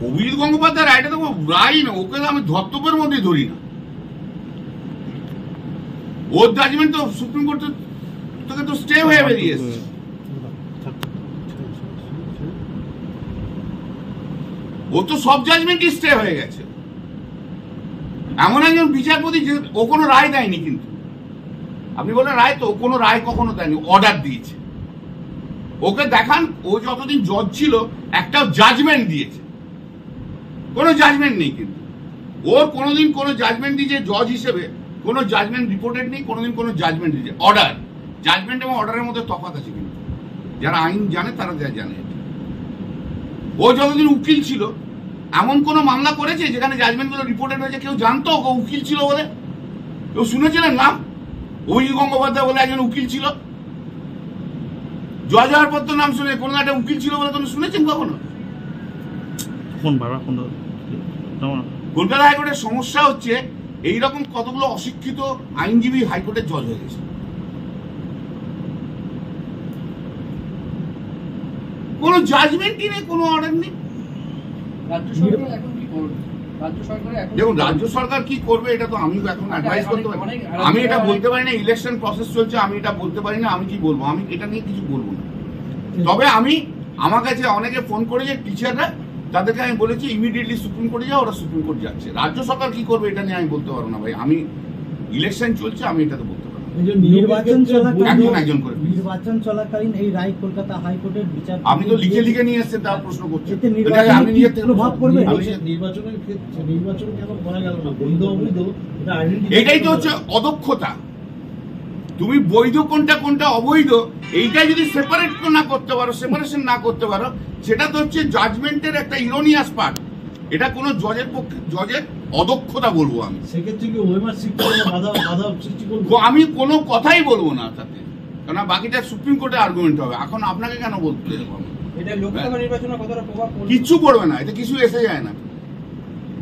অভিজিৎ গঙ্গোপাধ্যায় রায়টা তো রায় না, ওকে আমি ধর্তব্যের মধ্যে ধরি না। ওর জাজমেন্ট তো সুপ্রিম কোর্ট থেকে তো স্টে হয়ে বেরিয়ে এসেছে। ও তো সব জাজমেন্টই স্টে হয়ে গেছে। এমন একজন বিচারপতি যে ও কোনো রায় দেয়নি, কিন্তু আপনি বলেন রায়, তো ও কোনো রায় কখনো দেয়নি, অর্ডার দিয়েছে। ওকে দেখান ও যতদিন জজ ছিল একটা জাজমেন্ট দিয়েছে, কোনো জাজমেন্ট নেই। কিন্তু ওর কোনোদিন কোনো জাজমেন্ট দিয়েছে জজ হিসেবে, কোনো জাজমেন্ট রিপোর্টেড নেই, কোনোদিন কোনো জাজমেন্ট দিয়েছে। অর্ডার, জাজমেন্ট এবং অর্ডারের মধ্যে তফাৎ আছে, কিন্তু যারা আইন জানে তারা জানে। ও যতদিন উকিল ছিল এমন কোনো মামলা করেছে যেখানে জাজমেন্টগুলো রিপোর্টেড হয়েছে কেউ জানতো ও উকিল ছিল বলে? কেউ শুনেছিলেন নাম? অভিজিৎ গঙ্গোপাধ্যায় বলে একজন উকিল ছিল, জজ হওয়ার পর তো নাম শুনে কোনো একটা উকিল ছিল বলে তুমি শুনেছেন কখনো? কলকাতা হাইকোর্টের সমস্যা হচ্ছে এইরকম কতগুলো অশিক্ষিত আইনজীবী হাইকোর্টের জজ হয়ে গেছে। কোনো জাজমেন্টই নেই, কোনো অর্ডার নেই। দেখুন রাজ্য সরকার কি করবে এটা তো আমি এখন অ্যাডভাইস করতে পারি, আমি এটা বলতে পারি না। ইলেকশন প্রসেস চলছে, আমি এটা বলতে পারি না। আমি কি বলবো, আমি এটা নিয়ে কিছু বলবো না। তবে আমার কাছে অনেকে ফোন করেছে টিচাররা, তাদেরকে আমি বলেছি ইমিডিয়েটলি সুপ্রিম কোর্টে যাও, ওরা সুপ্রিম কোর্ট যাচ্ছে। রাজ্য সরকার কি করবে এটা নিয়ে আমি বলতে পারবো না ভাই। আমি ইলেকশন চলছে, আমি এটা তো বলতে পারবো। নির্বাচন চলাকালীন এই রায় কলকাতা হাইকোর্টের বিচার আপনি তো লিখে লিখে নিয়ে এসেছেন, তার প্রশ্ন করছেন। এটাই তো হচ্ছে অদক্ষতা। তুমি বৈধ কোনটা কোনটা অবৈধ এইটা যদি সেপারেশন না করতে পারো, সেটা তো হচ্ছে জাজমেন্টের একটা ইরোনিয়াস পার্ট। এটা কোনো জজের পক্ষে জজের অদক্ষতা বলবো আমি। আমি কোনো কথাই বলবো না তাতে, কারণ বাকিটা সুপ্রিম কোর্টে আর্গুমেন্ট হবে। এখন আপনাকে কেন বলতে কিচ্ছু পড়বে না, এটা কিছু এসে যায় না।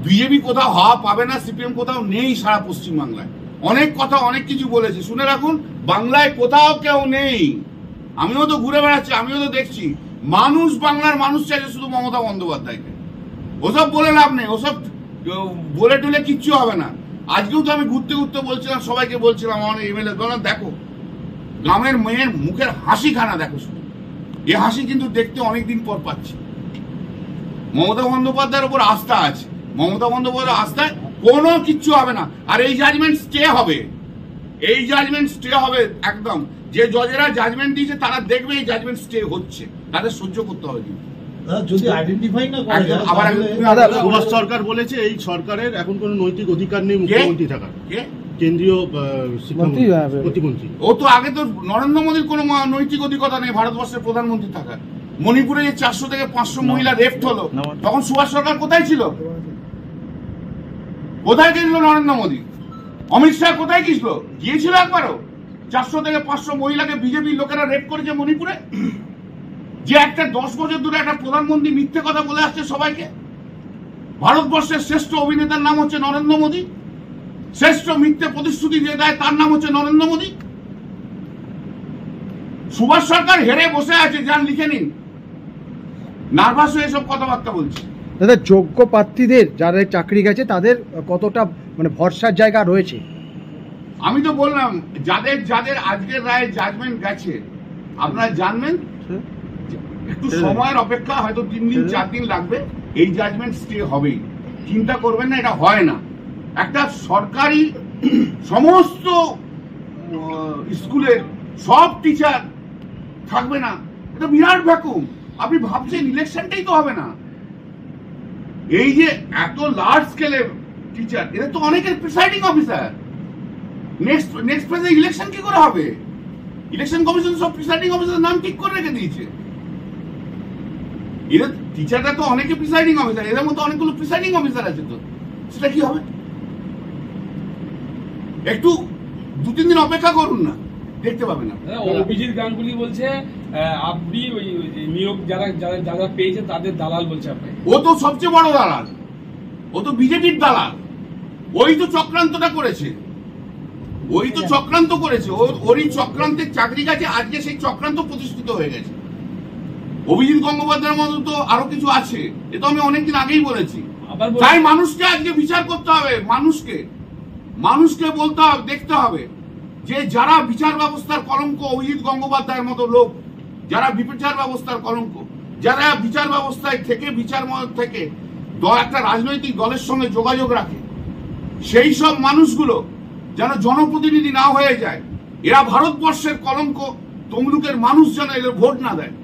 বিজেপি কোথাও হওয়া পাবে না, সিপিএম কোথাও নেই সারা পশ্চিমবাংলায়। অনেক কথা অনেক কিছু বলেছে, শুনে রাখুন, বাংলায় কোথাও কেউ নেই। আমিও তো ঘুরে বেড়াচ্ছি, আমিও তো দেখছি মানুষ, বাংলার মানুষ চাইছে শুধু মমতা বন্দ্যোপাধ্যায়কে। ওসব বলে লাভ নেই, ওসব বলে টুলে কিচ্ছু হবে না। আজকেও তো আমি ঘুরতে ঘুরতে বলছিলাম, সবাইকে বলছিলাম, আমার এমএলএ দেখো গ্রামের মেয়ের মুখের হাসি খানা দেখো, শুধু এ হাসি কিন্তু দেখতে অনেকদিন পর পাচ্ছি। মমতা বন্দ্যোপাধ্যায়ের উপর আস্থা আছে, মমতা বন্দ্যোপাধ্যায়ের আস্থায় কোনো কিচ্ছু হবে না। আর এই জাজমেন্ট স্টে হবে, এই জাজমেন্ট স্টে হবে একদম। যে জজেরা জাজমেন্ট দিয়েছে তারা দেখবে এই জাজমেন্ট স্টে হচ্ছে, তাদের সহ্য করতে হবে। যদি আইডেন্টিফাই না করে, সুভাষ সরকার বলেছে এই সরকারের এখন কোনো নৈতিক অধিকার নেই মুখ্যমন্ত্রী থাকার, কেন্দ্রীয় প্রতিমন্ত্রী। ও তো আগে তো নরেন্দ্র মোদীর কোনো নৈতিক অধিকার নেই ভারতবর্ষের প্রধানমন্ত্রী থাকার। মণিপুরে যে 400 থেকে 500 মহিলা রেপ হলো, তখন সুভাষ সরকার কোথায় ছিল? কোথায় গেছিল নরেন্দ্র মোদী? অমিত শাহ কোথায় গিয়েছিল একবারও? 400 থেকে 500 মহিলাকে বিজেপির লোকেরা রেপ করেছে মণিপুরে। যে একটা 10 বছর ধরে একটা প্রধানমন্ত্রী মিথ্যে কথা বলে আসছে সবাইকে। ভারতবর্ষের শ্রেষ্ঠ অভিনেতার নাম হচ্ছে নরেন্দ্র মোদী, শ্রেষ্ঠ মিথ্যে প্রতিশ্রুতি যে দেয় তার নাম হচ্ছে নরেন্দ্র মোদী। সুভাষ সরকার হেরে বসে আছে, যান লিখে নিন। নার্ভাস হয়ে সব কথাবার্তা বলছে। দাদা, যোগ্য প্রার্থীদের যারা চাকরি গেছে তাদের কতটা মানে ভরসার জায়গা রয়েছে? আমি তো বললাম যাদের যাদের আজকের রায়ে জাজমেন্ট গেছে আপনারা জানবেন, একটু সময়ের অপেক্ষা, হয়তো 3 দিন 4 দিন লাগবে, এই জাজমেন্ট স্টে হবেই। চিন্তা করবেন না, এটা হয় না। একটা সরকারি সমস্ত স্কুলের সব টিচার থাকবে না, এটা বিরাট ভ্যাকুম। আপনি ভাবছেন ইলেকশনটাই তো হবে না। এই যে এত লার্জ স্কেলে টিচার, এরা তো অনেকের প্রিসাইডিং অফিসার। নেক্সট ফেজে ইলেকশন কি করে হবে? ইলেকশন কমিশন সব প্রিসাইডিং অফিসারের নাম ঠিক করে রেখে দিয়েছে। এরা টিচাররা তো অনেকে প্রিসাইডিং অফিসার, এদের মতো অনেকগুলো প্রিসাইডিং অফিসার আছে, তো সেটা কি হবে? একটু 2-3 দিন অপেক্ষা করুন না, দেখতে পাবেন না। অভিজিৎ গাঙ্গুলি বলছে আপনি ওই নিয়োগ যারা পেয়েছে তাদের দালাল বলছে আপনি। ও তো সবচেয়ে বড় দালাল, ও তো বিজেপির দালাল। ওই তো চক্রান্তটা করেছে, ওরই চক্রান্তের চাকরি গেছে, আজকে সেই চক্রান্ত প্রতিষ্ঠিত হয়ে গেছে। অভিজিৎ গঙ্গোপাধ্যায়ের মতো তো আরো কিছু আছে, এ তো আমি অনেকদিন আগেই বলেছি। আবার তাই মানুষকে আজকে বিচার করতে হবে, মানুষকে বলতে হবে, দেখতে হবে যে যারা বিচার ব্যবস্থার কলঙ্ক, অভিজিৎ গঙ্গোপাধ্যায়ের মতো লোক যারা বিচার ব্যবস্থার কলঙ্ক, যারা বিচার ব্যবস্থায় থেকে থেকে একটা রাজনৈতিক দলের সঙ্গে যোগাযোগ রাখে, সেই সব মানুষগুলো যেন জনপ্রতিনিধি না হয়ে যায়। এরা ভারতবর্ষের কলঙ্ক, তমলুকের মানুষ যেন এদের ভোট না দেয়।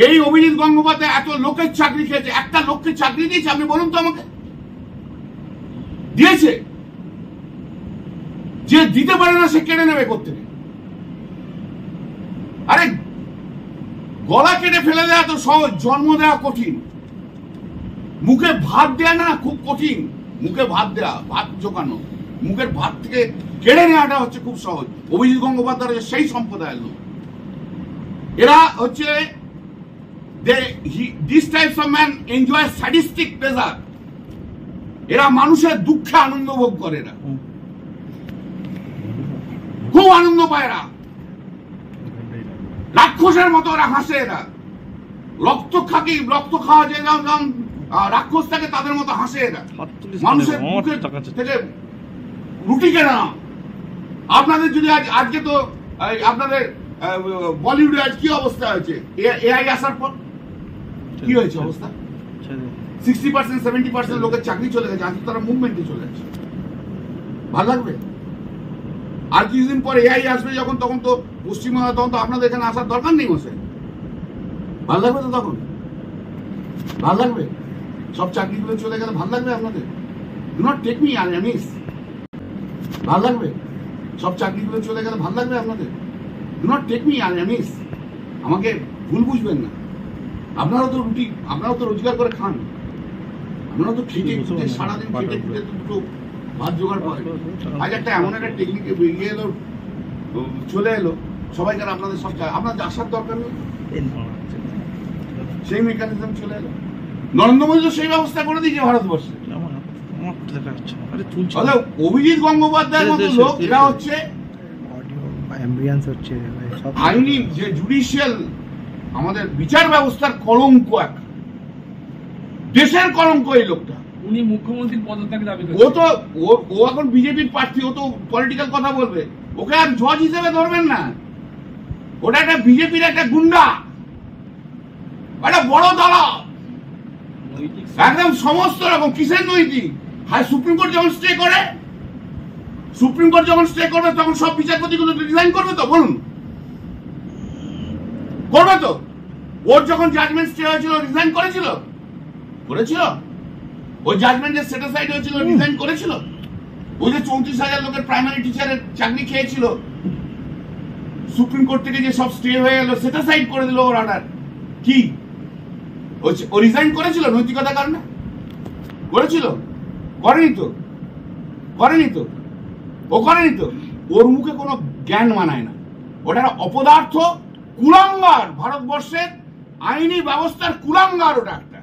এই অভিজিৎ গঙ্গোপাধ্যায় এত লোকের চাকরি খেয়েছে, একটা লোককে চাকরি দিয়েছে আপনি বলুন তো আমাকে? দিয়েছে? যে দিতে পারে না সে কেড়ে নেবে কোত্থেকে? আরে গলা কেটে ফেলে দেওয়া তো সহজ, জন্ম দেওয়া কঠিন, মুখে ভাত দেয়া না খুব কঠিন। মুখে ভাত দেয়া, ভাত জোগানো, মুখের ভাত থেকে কেড়ে নেওয়াটা হচ্ছে খুব সহজ। অভিজিৎ গঙ্গোপাধ্যায় সেই সম্প্রদায়ের লোক। এরা হচ্ছে this types of man enjoy sadistic pleasure. এরা মানুষের দুঃখে আনন্দ ভোগ করে, এরা খুব আনন্দ পায়। এরা রাক্ষসের মতো ওরা হাসে। এরা রক্ত খাওয়া যে যেমন রাক্ষস থাকে তাদের মতো হাসে। এরা মানুষের মুখে থেকে রুটি কেনা। আপনাদের যদি আজকে তো আপনাদের বলিউডে আজ কি অবস্থা হয়েছে এআই আসার পর? কি হয়েছে অবস্থা? 60% 70% লোকের চাকরি চলে গেছে, আজকে তারা মুভমেন্টে চলে যাচ্ছে। ভালো লাগবে? আর কিছুদিন পরে এআই আসবে যখন, তখন তো পশ্চিমবঙ্গে, তখন তো আপনাদের এখানে আসার দরকার নেই বসে। ভালো লাগবে তো তখন? ভালো লাগবে? সব চাকরিগুলো চলে গেলে ভালো লাগবে আপনাদের? Do not take me R aims. ভালো লাগবে? সব চাকরিগুলো চলে গেলে ভালো লাগবে আপনাদের? Do not take me R aims. আমাকে ভুল বুঝবেন না। আপনারাও তো রোজগার করে খান, আপনারা তো খেটে খুঁটে সারাদিন খেটে খুঁটে দুটো ভাত জোগাড় করে। আজ একটা এমন একটা টেকনিকে বেরিয়ে এলো, চলে এলো, সবাই যেন আপনাদের সব আপনাদের আসার দরকার নেই, সেই মেকানিজম চলে এলো। নরেন্দ্র মোদী তো সেই ব্যবস্থা করে দিয়েছে ভারতবর্ষে। অভিজিৎ গঙ্গোপাধ্যায়ের মতো লোক, এরা হচ্ছে আইনি যে জুডিশিয়াল, আমাদের বিচার ব্যবস্থার কলঙ্ক, এক দেশের কলঙ্ক এই লোকটা। উনি মুখ্যমন্ত্রীর পদত্যাগ দাবি করেন। ও এখন বিজেপির প্রার্থী, ও তো পলিটিক্যাল কথা বলবে, ওকে আর জজ হিসেবে ধরবেন না। ওটা একটা বিজেপির একটা গুন্ডা, একটা বড় দালাল, একদম সমস্ত রকম। কিসের নৈতিক? হাই সুপ্রিম কোর্ট যখন স্টে করবে তখন সব বিচারপতিগুলো রিজাইন করবে তো? বলুন, করবে তো? ওর যখন জাজমেন্ট স্টে হয়েছিল রিজাইন করেছিল? ওই জাজমেন্টের সেটিসফাইড হয়েছিল, রিজাইন করেছিল? ওই যে 34,000 লোকের প্রাইমারি টিচারের চাকরি খেয়েছিল, সুপ্রিম কোর্ট থেকে যে সব স্টে হয়ে গেল, সেটিসফাইড করে দিল ওর অর্ডার। কি ও রিজাইন করেছিল নৈতিকতার কারণে? করেছিল? করেনি তো। ওর মুখে কোনো জ্ঞান মানায় না। ওটা অপদার্থ, কুলাঙ্গার, ভারতবর্ষের আইনি ব্যবস্থার কুলাঙ্গার ওটা একটা।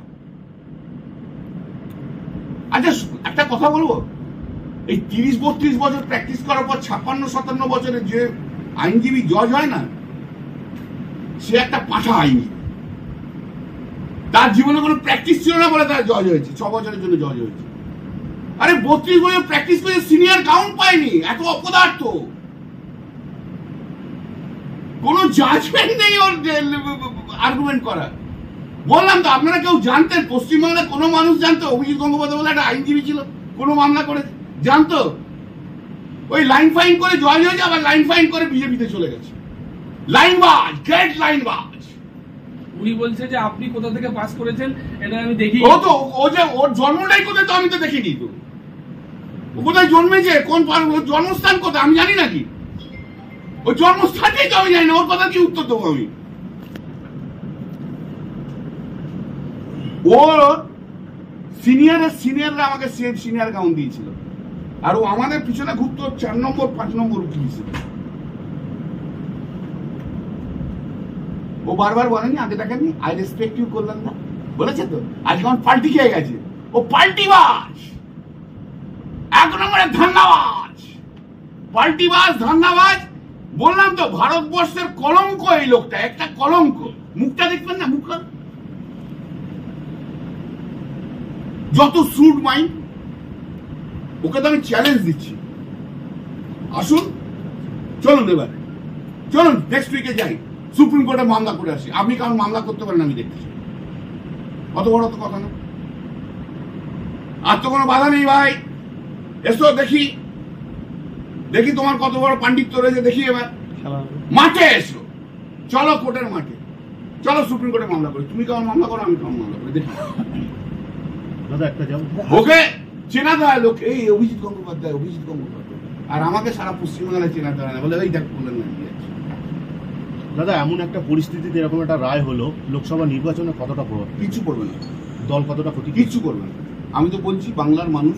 আচ্ছা একটা কথা বলবো, এই 30-32 বছর প্র্যাকটিস করার পর 56-57 বছরের যে আইনজীবী জজ হয় না, সে একটা পাঠা আইনি। তার জীবনে কোনো প্র্যাকটিস ছিল না বলে তার জজ হয়েছে, 6 বছরের জন্য জজ হয়েছে। আরে 32 বছর প্র্যাকটিস করে সিনিয়র কাউন্ট পায়নি। এত অপদার্থ, কোন জাজমেন্ট নেই ওর আর্গুমেন্ট করার। বললাম তো, আপনারা কেউ জানতেন পশ্চিমবাংলায় কোনো মানুষ জানতো অভিজিৎ গঙ্গোপাধ্যায় বলে একটা আইনজীবী ছিল, কোনো মামলা করে জানতো? ওই লাইন ফাইন করে জয় হয়েছে, আবার লাইন ফাইন করে বিজেপিতে চলে গেছে। লাইনবাজ, গ্রেট লাইনবাজ। উনি বলছে যে আপনি কোথা থেকে পাস করেছেন এটা আমি দেখি। ওর জন্মটাই কোথায় তো আমি তো দেখিনি। তো ও কোথায় জন্মেছে, কোন জন্মস্থান কোথায় আমি জানি নাকি? ওই জন্মস্থানটাই তো আমি জানি না, ওর কথা কি উত্তর দেবো আমি? ওর সিনিয়ররা আমাকে সিনিয়র কাউন্ট দিয়েছিল, আর ও আমাদের পিছনে ঘুরতো 4 নম্বর 5 নম্বর উকিল হিসেবে। ও বারবার বলেনি, আগে দেখেননি আই রেসপেক্ট ইউ করলাম না, বলেছে তো? আজ কেমন পাল্টি খেয়ে গেছে। ও পাল্টিবাজ, 1 নম্বরের ধান্দাবাজ। বললাম তো ভারতবর্ষের কলঙ্ক এই লোকটা, একটা কলঙ্ক। মুখটা দেখবেন না, মুখটা যত স্রুড মাইন্ড, ওকে তো আমি চ্যালেঞ্জ দিচ্ছি, আসুন চলুন এবার, চলুন নেক্সট উইকে যাই, সুপ্রিম কোর্টে মামলা করে আসি। আপনি কারণ মামলা করতে পারেন আমি দেখতেছি, অত বড় তো কথা না, আর তো কোনো বাধা নেই ভাই, এসো দেখি দেখি তোমার কত বড় পাণ্ডিত্য রয়েছে, দেখি এবার মাঠে এসো, চলো কোর্টের মাঠে, চলো সুপ্রিম কোর্টে মামলা করি, তুমি কেমন মামলা করো, আমি কেমন মামলা করি, দেখি। দাদা একটা যাবো, ওকে চেনাতে হয় লোক, এই অভিজিৎ গঙ্গোপাধ্যায়, অভিজিৎ গঙ্গোপাধ্যায়, আর আমাকে সারা পশ্চিমবাংলায় চেনাতে হয় না, বলে এই দেখ বললেন না। দাদা এমন একটা পরিস্থিতিতে এরকম একটা রায় হলো, লোকসভা নির্বাচনে কতটা প্রভাব, কিচ্ছু করবে না, দল কতটা ক্ষতি, কিচ্ছু করবে না। আমি তো বলছি বাংলার মানুষ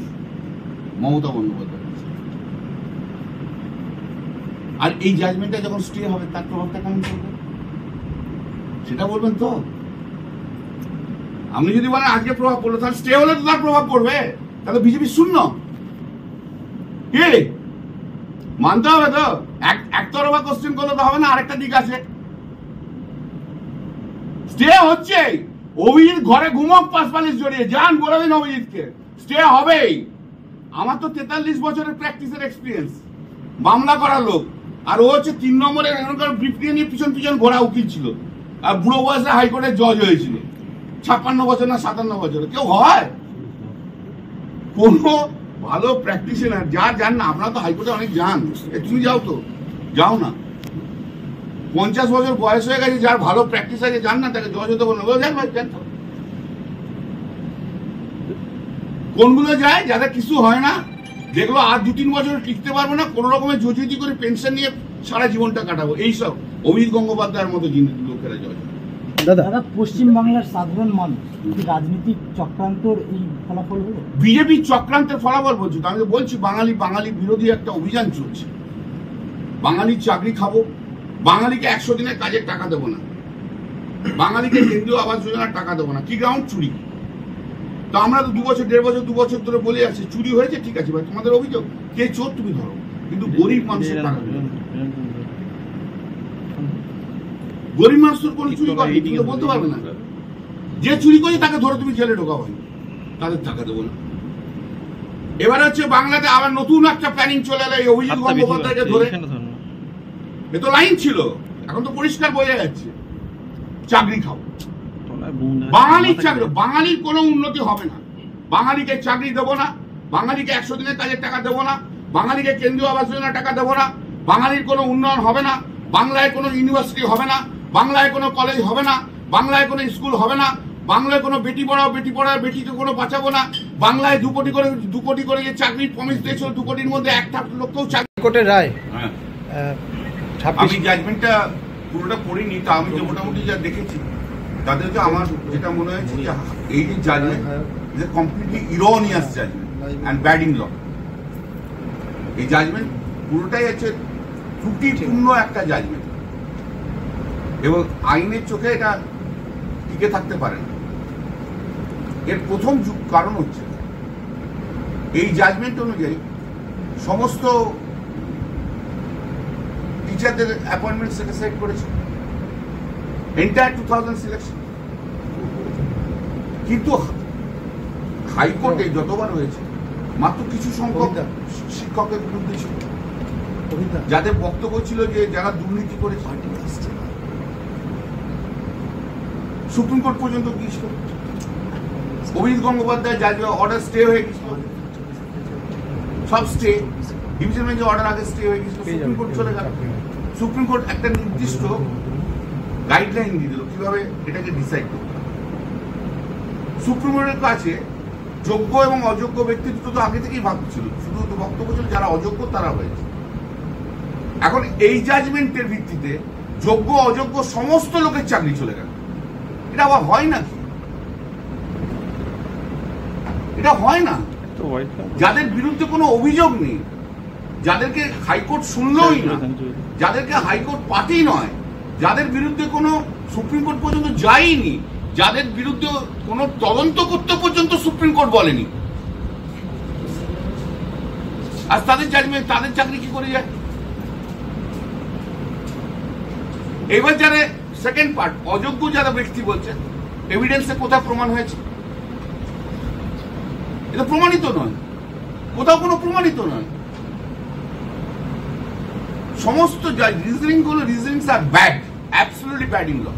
মমতা বন্দ্যোপাধ্যায়, আর এই জাজমেন্টটা যখন স্টে হবে তার প্রভাবটা কেমন পড়বে সেটা বলবেন তো। আপনি যদি বলেন আজকে প্রভাব পড়লো, তাহলে স্টে হলে তো তার প্রভাব পড়বে, তাহলে বিজেপি শূন্য কি মানতে হবে তো। একতরফা কোশ্চেন করলে তো হবে না, আরেকটা দিক আছে, স্টে হচ্ছে, অভিজিৎ ঘরে ঘুমক 5 জড়িয়ে যান, বলে দিন অভিজিৎকে স্টে হবেই। আমার তো 43 বছরের প্র্যাকটিসের এক্সপিরিয়েন্স, মামলা করার লোক, আর ও হচ্ছে 3 নম্বরের এখনকার ব্রিফকে নিয়ে পিছন পিছন ঘোরা উকিল ছিল, আর বুড়ো বয়সে হাইকোর্টের জজ হয়েছিল 56 বছর না 57 বছরে। কেউ হয় কোন ভালো প্র্যাকটিশনার যার যান না, আপনারা তো হাইকোর্টে অনেক যান, তুমি যাও তো, যাও না, 50 বছর বয়স হয়ে গেছে, যার ভালো প্র্যাকটিস আছে যান না, তাকে জজ হতে বলুন, যান ভাই যান। কোনগুলো যায় যাদের কিছু হয় না, দেখলো আর 2-3 বছর টিকতে পারবো না, কোন রকমের জুজুতি করে পেনশন নিয়ে সারা জীবনটা কাটাবো, এইসব অভিজিৎ গঙ্গোপাধ্যায়ের মতো লোকেরা জয়। দাদা পশ্চিম বাংলার সাধারণ মানুষ রাজনীতিক চক্রান্তর এই ফলাফল হলো, বিজেপি চক্রান্তের ফলাফল বলছি তো, আমি তো বলছি বাঙালি বিরোধী একটা অভিযান চলছে, বাঙালির চাকরি খাবো, বাঙালিকে 100 দিনের কাজের টাকা দেবো না, বাঙালিকে কেন্দ্রীয় আবাস যোজনার টাকা দেবো না, কি গ্রাউন্ড চুরি। তো আমরা তো 2 বছর 1.5 বছর 2 বছর ধরে বলে আসছি চুরি হয়েছে, ঠিক আছে ভাই তোমাদের অভিযোগ, কে চোর তুমি ধরো, কিন্তু গরিব মানুষের টাকা দেবে, গরিব মানুষ তোর কোনো চুরি করে তুমি তো বলতে পারবে না, যে চুরি করে তাকে ধরে তুমি জেলে ঢোকাও, তাদের টাকা দেবো না। এবার হচ্ছে বাংলাতে আবার নতুন একটা প্ল্যানিং চলে এলো, এই অভিজিৎ গঙ্গোপাধ্যায়কে ধরে, এ তো লাইন ছিল, এখন তো পরিষ্কার বোঝা যাচ্ছে, চাকরি খাও, বাঙালির চাকরি, বাঙালির কোনো উন্নতি হবে না, বাঙালিকে চাকরি দেবো না, বাঙালিকে 100 দিনের কাজের টাকা দেবো না, বাঙালিকে কেন্দ্রীয় আবাস যোজনার টাকা দেবো না, বাঙালির কোনো উন্নয়ন হবে না, বাংলায় কোনো ইউনিভার্সিটি হবে না, বাংলায় কোনো কলেজ হবে না, বাংলায় কোনো স্কুল হবে না, বাংলায় কোনো বেটি পড়াও বেটিকে কোনো বাঁচাবো না, বাংলায় 2 কোটি করে যে চাকরির প্রমিস দিয়েছিল, 2 কোটির মধ্যে 1 লক্ষও চাকরি। কোর্টের রায়, আমি জাজমেন্টটা পুরোটা পড়িনি, তা আমি যে মোটামুটি যা দেখেছি তাদেরকে আমার যেটা মনে হয়েছে যে এই যে judgement is a completely erroneous judgement and bad in law. এই জাজমেন্ট পুরোটাই হচ্ছে ত্রুটিপূর্ণ একটা জাজমেন্ট, এবং আইনের চোখে এটা টিকে থাকতে পারে না। এর প্রথম কারণ হচ্ছে এই জাজমেন্ট অনুযায়ী সমস্ত টিচারদের অ্যাপয়েন্টমেন্ট সেটা সেট করেছে, এন্টায়ার 2000 সিলেকশন, কিন্তু হাইকোর্টে যতবার হয়েছে মাত্র কিছু সংখ্যক শিক্ষকের বিরুদ্ধে ছিল, যাদের বক্তব্য ছিল যে যারা দুর্নীতি করেছে। সুপ্রিম কোর্ট পর্যন্ত গিয়েছিল, অভিজিৎ গঙ্গোপাধ্যায় অর্ডার স্টে হয়ে গেছিল, সব স্টে, ডিভিশন বেঞ্চে অর্ডার আগে স্টে হয়ে গেছিল, সুপ্রিম কোর্ট চলে গেল। সুপ্রিম কোর্ট একটা নির্দিষ্ট গাইডলাইন দিয়ে দিল কিভাবে এটাকে ডিসাইড করতে হবে। সুপ্রিম কোর্টের কাছে যোগ্য এবং অযোগ্য ব্যক্তি দুটো তো আগে থেকেই ভাগ ছিল, শুধু তো বক্তব্য ছিল যারা অযোগ্য তারা হয়েছে। এখন এই জাজমেন্টের ভিত্তিতে যোগ্য অযোগ্য সমস্ত লোকের চাকরি চলে গেল। এটা আবার হয় নাকি? এটা হয় না। যাদের বিরুদ্ধে কোনো অভিযোগ নেই, যাদেরকে হাইকোর্ট শুনলই না, যাদেরকে হাইকোর্ট পার্টি নয়, যাদের বিরুদ্ধে কোনো সুপ্রিম কোর্ট পর্যন্ত যায়নি, যাদের বিরুদ্ধে কোনো তদন্ত করতে পর্যন্ত সুপ্রিম কোর্ট বলেনি, আর তাদের জাজমেন্ট, তাদের চাকরি কি করে যায়? এবার যারা সেকেন্ড পার্ট, অযোগ্য যারা ব্যক্তি বলছেন, এভিডেন্সে কোথায় প্রমাণ হয়েছে? এটা প্রমাণিত নয়, কোথাও কোনো প্রমাণিত নয়। সমস্ত রিজনিং গুলো, reasonings are bad, absolutely bad in law,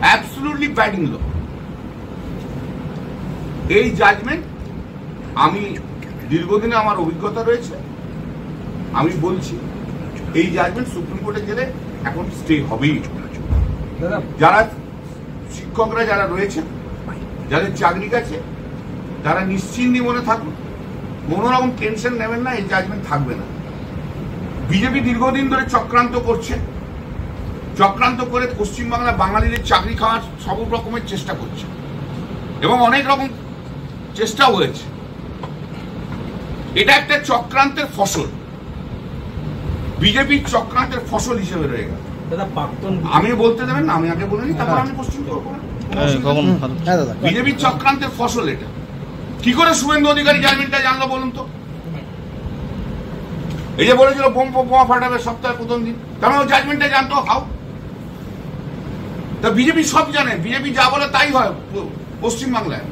absolutely bad in law. এই জাজমেন্ট, আমি দীর্ঘদিনে আমার অভিজ্ঞতা রয়েছে, আমি বলছি এই জাজমেন্ট সুপ্রিম কোর্টে গেলে এখন স্টে হবেই। যারা শিক্ষকরা যারা রয়েছে, যাদের চাকরি গেছে, তারা নিশ্চিন্তি মনে থাকুন, কোনো রকম টেনশন নেবেন না, এই জাজমেন্ট থাকবে না। বিজেপি দীর্ঘদিন ধরে চক্রান্ত করছে, চক্রান্ত করে পশ্চিমবাংলা বাঙালিদের চাকরি খাওয়ার সব রকমের চেষ্টা করছে এবং অনেক রকম চেষ্টাও হয়েছে। এটা একটা চক্রান্তের ফসল, বিজেপির চক্রান্তের ফসল হিসেবে রয়ে গেল। আমি বলতে দেবেন না, আমি আগে বলে নিই, তারপর আমি কোশ্চেন করবো। বিজেপির চক্রান্তের ফসল এটা। কি করে শুভেন্দু অধিকারী জাজমেন্টটা জানলো বলুন তো? এই যে বলেছিল বোমা ফাটাবে সপ্তাহের প্রথম দিন, তার মানে জাজমেন্টটা জানতো হাও? তা বিজেপি সব জানে, বিজেপি যা বলে তাই হয় পশ্চিমবাংলায়।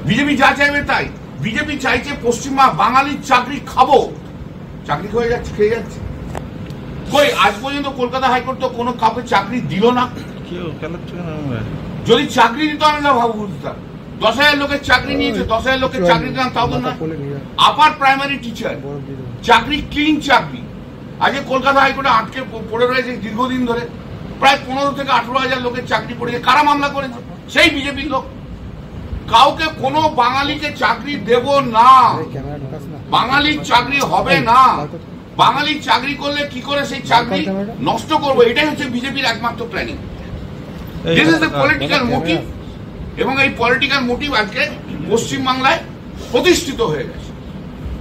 বিজেপি যা চাইবে তাই। বিজেপি চাইছে পশ্চিমবাংলা বাঙালির চাকরি খাবো, চাকরি হয়ে যাচ্ছে, খেয়ে যাচ্ছে। কই আজ পর্যন্ত কলকাতা হাইকোর্ট তো কোনো কাউকে চাকরি দিল না। যদি চাকরি দিত আমি না ভাবো বুঝতাম। 10,000 লোকের চাকরি নিয়েছে, 10,000 লোকের চাকরি দিলাম, তাও তো না। আপার প্রাইমারি টিচার চাকরি, ক্লিন চাকরি, আজকে কলকাতা হাইকোর্টে আটকে পড়ে রয়েছে দীর্ঘদিন ধরে। প্রায় 15 থেকে 18,000 লোকের চাকরি পড়েছে। কারা মামলা করেছে? সেই বিজেপির লোক। কাউকে কোনো বাঙালিকে চাকরি দেব না, বাঙালির চাকরি হবে না। বাঙালির চাকরি করলে কি করে সেই চাকরি নষ্ট করবো, এটাই হচ্ছে বিজেপির একমাত্র planning. This is the political motive, এবং এই পলিটিক্যাল মোটিভ আজকে পশ্চিমবাংলায় প্রতিষ্ঠিত হয়ে গেছে।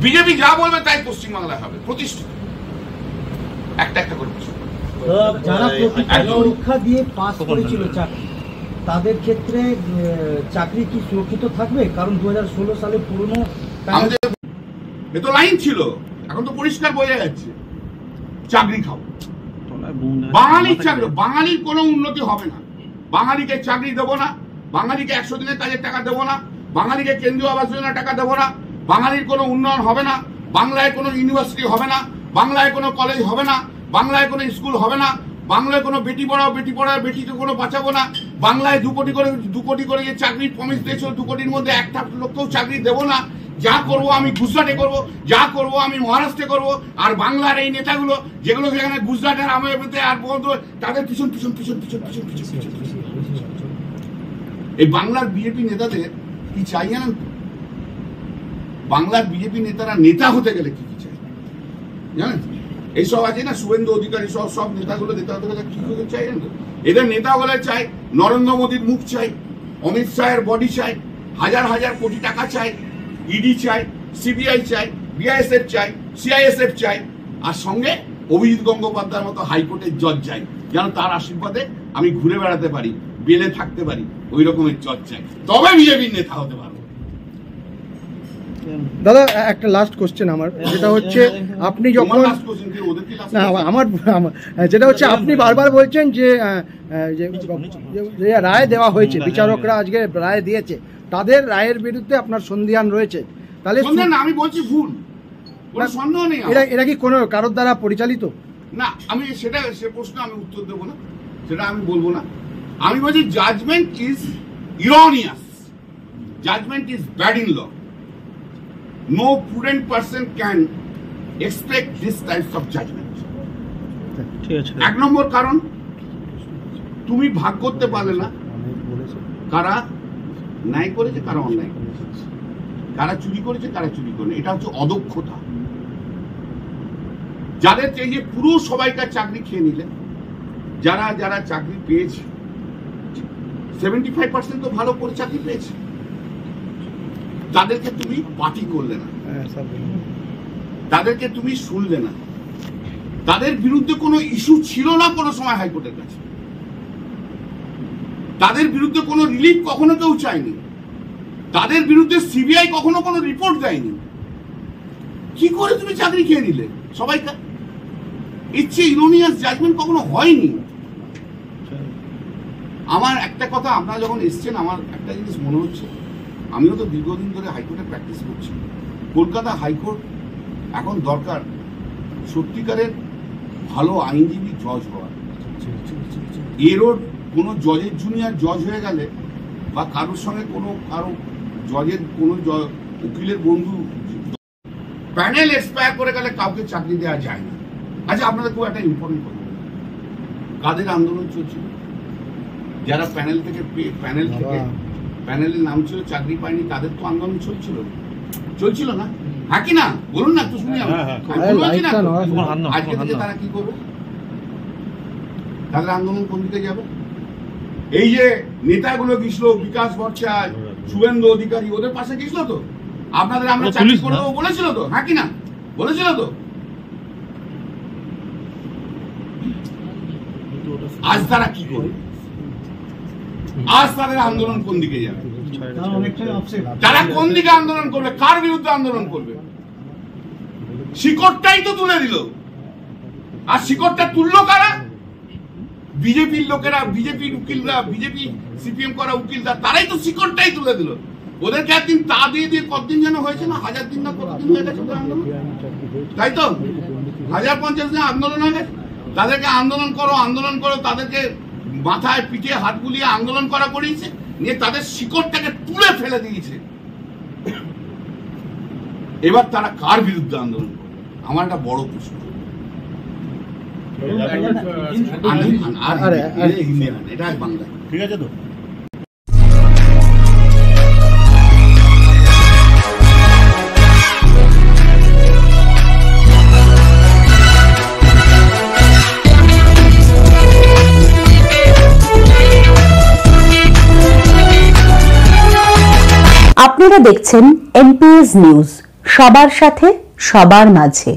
বিজেপি যা বলবে তাই পশ্চিমবাংলায় হবে, প্রতিষ্ঠিত। একটা একটা করে যারা পরীক্ষা দিয়ে পাস করেছিল চাকরি, তাদের ক্ষেত্রে চাকরি কি সুরক্ষিত থাকবে? কারণ 2016 সালে পুরনো আমাদের এ তো লাইন ছিল, এখন তো পরিষ্কার বোঝা যাচ্ছে চাকরি খাও। বাঙালির চাকরি, বাঙালির কোনো উন্নতি হবে না। বাঙালিকে চাকরি দেবো না, বাঙালিকে 100 দিনের কাজের টাকা দেবো না, বাঙালিকে কেন্দ্রীয় আবাস যোজনার টাকা দেবো না, বাঙালির কোনো উন্নয়ন হবে না, বাংলায় কোনো ইউনিভার্সিটি হবে না, বাংলায় কোনো কলেজ হবে না, বাংলায় কোনো স্কুল হবে না, বাংলায় কোনো বেটি পড়াও, বেটিকে কোনো বাঁচাবো না, বাংলায় 2 কোটি করে যে চাকরির প্রমিস দিয়েছিল, 2 কোটির মধ্যে 1 লক্ষও চাকরি দেবো না। যা করবো আমি গুজরাটে করবো, যা করবো আমি মহারাষ্ট্রে করবো। আর বাংলার এই নেতাগুলো যেগুলো সেখানে গুজরাটের আমেরিকাতে আর তাদের পিছন পিছন পিছন পিছন পিছন পিছন পিছন পিছন। এই বাংলার বিজেপি নেতাদের কি চাই জানেন? বাংলার বিজেপি নেতারা নেতা হতে গেলে কি কি চাই জানেন? এইসব আছে না শুভেন্দু অধিকারী সব নেতাগুলো নেতা হতে গেলে কি করতে চাই জানেন? এদের নেতা হলে চাই নরেন্দ্র মোদীর মুখ চাই, অমিত শাহের বডি চাই, হাজার হাজার কোটি টাকা চাই, ইডি চাই, সিবিআই চাই, বিআইএসএফ চাই, সিআইএসএফ চাই, আর সঙ্গে অভিজিৎ গঙ্গোপাধ্যায়ের মতো হাইকোর্টের জজ চাই, যেন তার আশীর্বাদে আমি ঘুরে বেড়াতে পারি, বেলে থাকতে পারি, ওই রকমের জজ চাই, তবে বিজেপির নেতা হতে পারবো। দাদা একটা লাস্ট কোশ্চেন আমার, যেটা হচ্ছে আপনি যখন না আমার যেটা হচ্ছে আপনি বারবার বলছেন যে রায় দেওয়া হয়েছে, বিচারকরা আজকে রায় দিয়েছে, তাদের রায়ের বিরুদ্ধে আপনার সন্দিহান রয়েছে, তাহলে আমি বলছি ভুল, সন্দেহ নেই। এরা কি কোনো কারোর দ্বারা পরিচালিত? না, আমি সে প্রশ্ন আমি উত্তর দেবো না, সেটা আমি বলবো না। আমি বলছি judgement is erroneous, judgement is bad in law. No prudent person can expect this types of judgment. এক নম্বর কারণ, তুমি ভাগ করতে পারলে না কারা ন্যায় করেছে, কারা অন্যায় করেছে, কারা চুরি করেছে, কারা চুরি করেছে। এটা হচ্ছে অদক্ষতা। যাদের এই যে পুরো সবাইকার চাকরি খেয়ে নিলে, যারা যারা চাকরি পেয়েছে 75% তো ভালো করে চাকরি পেয়েছে, তাদেরকে তুমি পার্টি করলে না, তাদেরকে তুমি শুনলে না, তাদের বিরুদ্ধে কোনো ইস্যু ছিল না কোনো সময় হাইকোর্টের কাছে, তাদের বিরুদ্ধে কোনো রিলিফ কখনো কেউ চায়নি, তাদের বিরুদ্ধে সিবিআই কখনো কোনো রিপোর্ট দেয়নি। কি করে তুমি চাকরি খেয়ে নিলে সবাইকার? ইচ্ছে ইরোনিয়াস জাজমেন্ট কখনো হয়নি। আমার একটা কথা, আপনারা যখন এসছেন আমার একটা জিনিস মনে হচ্ছে, আমিও তো দীর্ঘদিন ধরে হাইকোর্টে প্র্যাকটিস করছি। কলকাতা হাইকোর্ট এখন দরকার সত্যিকারের ভালো আইনজীবী জজ হওয়ার। এরও কোনো জজের জুনিয়র জজ হয়ে গেলে বা কারোর সঙ্গে কারো জজের কোনো উকিলের বন্ধু প্যানেল এক্সপায়ার করে গেলে কাউকে চাকরি দেওয়া যায় না। আচ্ছা, আপনাদের খুব একটা ইম্পর্টেন্ট কথা, কাদের আন্দোলন চলছিল? যারা প্যানেলের নাম ছিল চাকরি পায়নি, তাদের তো আন্দোলন চলছিল না? হ্যাঁ কি না? বলুন না, একটু শুনি। আজকে থেকে তারা কি করবে? তাদের আন্দোলন কোন দিকে যাবে? এই যে নেতাগুলো গেছিল, বিকাশ ভট্টাচার্য, শুভেন্দু অধিকারী, ওদের পাশে গেছিল তো, আপনাদের আমরা চাকরি করে দেবো বলেছিল তো? হ্যাঁ কি না? বলেছিল তো? আজ তারা কি করবে? আজ তাদের আন্দোলন কোন দিকে যাবে? তারা কোন দিকে আন্দোলন করবে? কার বিরুদ্ধে আন্দোলন করবে? শিকড়টাই তো তুলে দিল। আর শিকড়টা তুললো কারা? বিজেপির লোকেরা, বিজেপির উকিলরা, বিজেপি সিপিএম করা উকিলরা, তারাই তো শিকড়টাই তুলে দিল। ওদেরকে একদিন তা দিয়ে কতদিন যেন হয়েছে না, 1000 দিন না কতদিন হয়ে গেছে আন্দোলন, তাই তো? 1050 দিন আন্দোলন হয়ে গেছে। তাদেরকে আন্দোলন করো, তাদেরকে মাথায় পিঠে হাত বুলিয়ে আন্দোলন করিয়েছে, নিয়ে তাদের শিকড়টাকে তুলে ফেলে দিয়েছে। এবার তারা কার বিরুদ্ধে আন্দোলন করবে? আমার একটা বড় প্রশ্ন। এটা বাংলা, ঠিক আছে তো? আপনারা দেখছেন এনপিএস নিউজ, সবার সাথে সবার মাঝে।